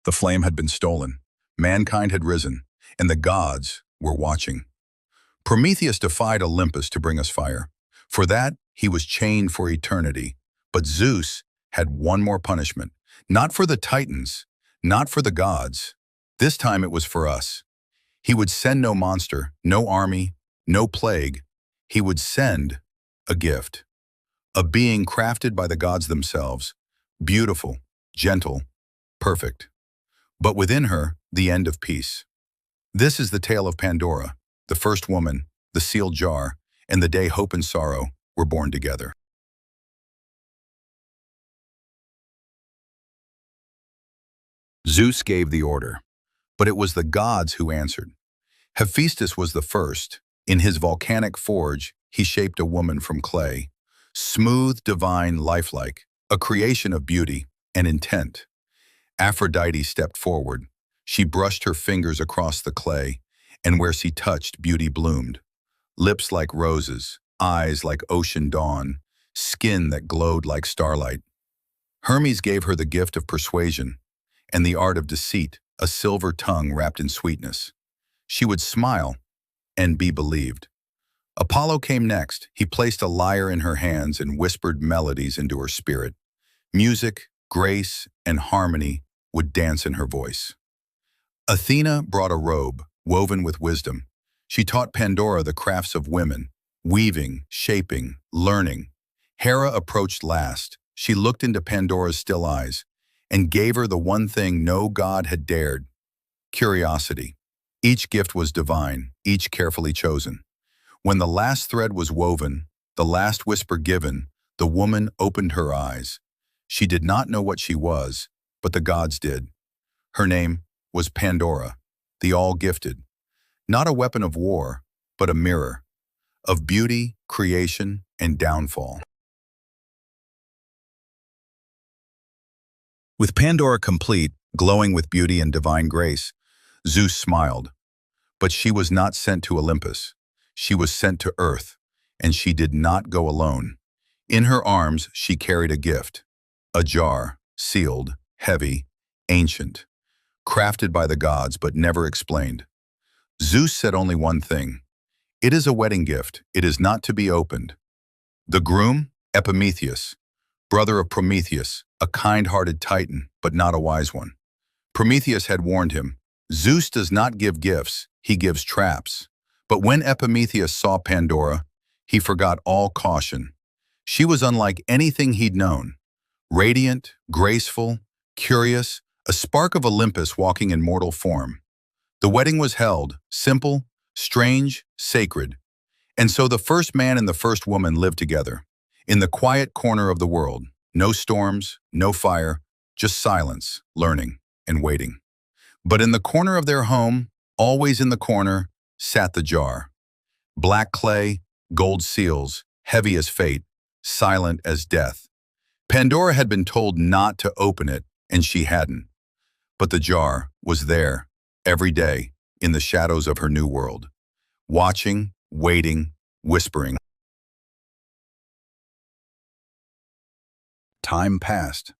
The flame had been stolen, mankind had risen, and the gods were watching. Prometheus defied Olympus to bring us fire. For that, he was chained for eternity. But Zeus had one more punishment. Not for the Titans, not for the gods. This time it was for us. He would send no monster, no army, no plague. He would send a gift. A being crafted by the gods themselves, beautiful, gentle, perfect. But within her, the end of peace. This is the tale of Pandora, the first woman, the sealed jar, and the day hope and sorrow were born together. Zeus gave the order, but it was the gods who answered. Hephaestus was the first. In his volcanic forge, he shaped a woman from clay, smooth, divine, lifelike, a creation of beauty and intent. Aphrodite stepped forward. She brushed her fingers across the clay, and where she touched, beauty bloomed. Lips like roses, eyes like ocean dawn, skin that glowed like starlight. Hermes gave her the gift of persuasion and the art of deceit, a silver tongue wrapped in sweetness. She would smile and be believed. Apollo came next. He placed a lyre in her hands and whispered melodies into her spirit. Music, grace, and harmony would dance in her voice. Athena brought a robe, woven with wisdom. She taught Pandora the crafts of women, weaving, shaping, learning. Hera approached last. She looked into Pandora's still eyes and gave her the one thing no god had dared: curiosity. Each gift was divine, each carefully chosen. When the last thread was woven, the last whisper given, the woman opened her eyes. She did not know what she was, but the gods did. Her name was Pandora, the all-gifted. Not a weapon of war, but a mirror of beauty, creation, and downfall. With Pandora complete, glowing with beauty and divine grace, Zeus smiled. But she was not sent to Olympus. She was sent to Earth, and she did not go alone. In her arms, she carried a gift, a jar, sealed, heavy, ancient, crafted by the gods but never explained. Zeus said only one thing: "It is a wedding gift. It is not to be opened." The groom, Epimetheus, brother of Prometheus, a kind-hearted titan, but not a wise one. Prometheus had warned him, "Zeus does not give gifts, he gives traps." But when Epimetheus saw Pandora, he forgot all caution. She was unlike anything he'd known. Radiant, graceful, curious, a spark of Olympus walking in mortal form. The wedding was held, simple, strange, sacred. And so the first man and the first woman lived together, in the quiet corner of the world. No storms, no fire, just silence, learning, and waiting. But in the corner of their home, always in the corner, sat the jar. Black clay, gold seals, heavy as fate, silent as death. Pandora had been told not to open it, and she hadn't. But the jar was there, every day, in the shadows of her new world. Watching, waiting, whispering. Time passed.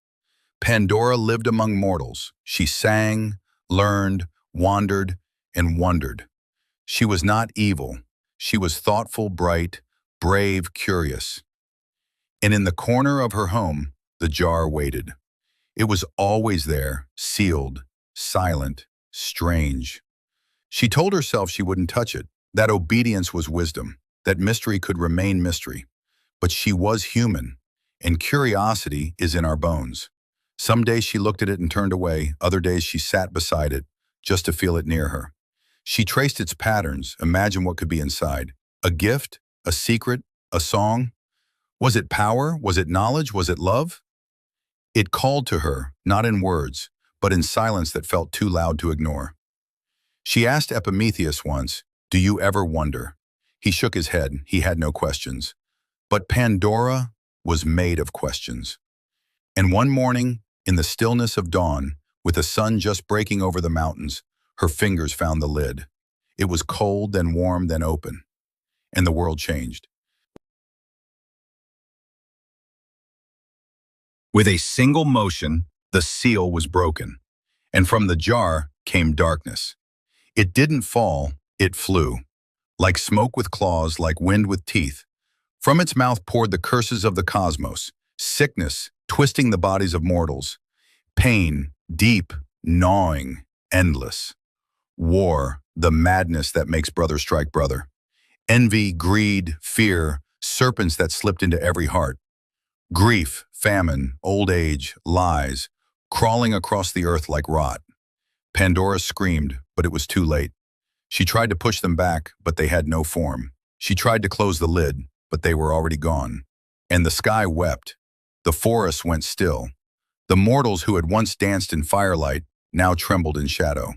Pandora lived among mortals. She sang, learned, wandered, and wondered. She was not evil. She was thoughtful, bright, brave, curious. And in the corner of her home, the jar waited. It was always there, sealed, silent, strange. She told herself she wouldn't touch it, that obedience was wisdom, that mystery could remain mystery. But she was human, and curiosity is in our bones. Some days she looked at it and turned away, other days she sat beside it, just to feel it near her. She traced its patterns, imagined what could be inside. A gift, a secret, a song. Was it power? Was it knowledge? Was it love? It called to her, not in words, but in silence that felt too loud to ignore. She asked Epimetheus once, "Do you ever wonder?" He shook his head. He had no questions. But Pandora was made of questions. And one morning, in the stillness of dawn, with the sun just breaking over the mountains, her fingers found the lid. It was cold, then warm, then open. And the world changed. With a single motion, the seal was broken, And from the jar came darkness. It didn't fall, it flew. Like smoke with claws, like wind with teeth. From its mouth poured the curses of the cosmos, sickness, twisting the bodies of mortals, pain, deep, gnawing, endless. War, the madness that makes brother strike brother. Envy, greed, fear, serpents that slipped into every heart. Grief, famine, old age, lies, crawling across the earth like rot. Pandora screamed, but it was too late. She tried to push them back, but they had no form. She tried to close the lid, but they were already gone. And the sky wept. The forest went still. The mortals who had once danced in firelight now trembled in shadow.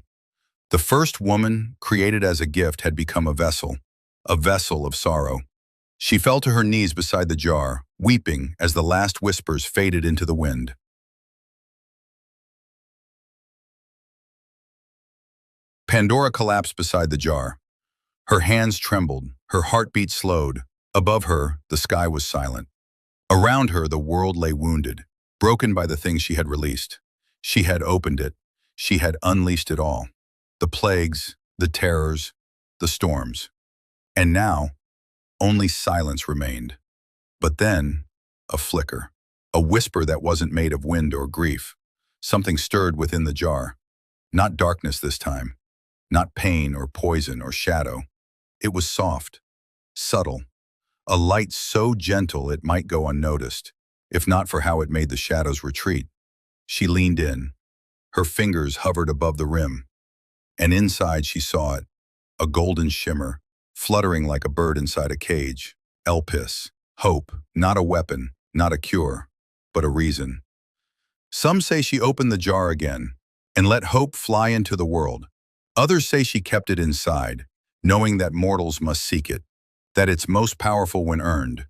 The first woman, created as a gift, had become a vessel of sorrow. She fell to her knees beside the jar, weeping as the last whispers faded into the wind. Pandora collapsed beside the jar. Her hands trembled, her heartbeat slowed. Above her, the sky was silent. Around her, the world lay wounded, broken by the things she had released. She had opened it. She had unleashed it all. The plagues, the terrors, the storms. And now, only silence remained. But then, a flicker. A whisper that wasn't made of wind or grief. Something stirred within the jar. Not darkness this time. Not pain or poison or shadow. It was soft, subtle. A light so gentle it might go unnoticed, if not for how it made the shadows retreat. She leaned in. Her fingers hovered above the rim. And inside she saw it, a golden shimmer, fluttering like a bird inside a cage. Elpis, hope, not a weapon, not a cure, but a reason. Some say she opened the jar again and let hope fly into the world. Others say she kept it inside, knowing that mortals must seek it, that it's most powerful when earned.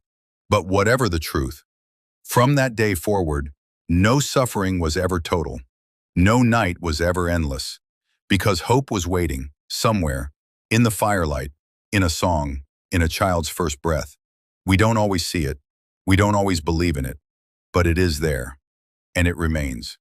But whatever the truth, from that day forward, no suffering was ever total. No night was ever endless, because hope was waiting, somewhere, in the firelight, in a song, in a child's first breath. We don't always see it, we don't always believe in it, but it is there, and it remains.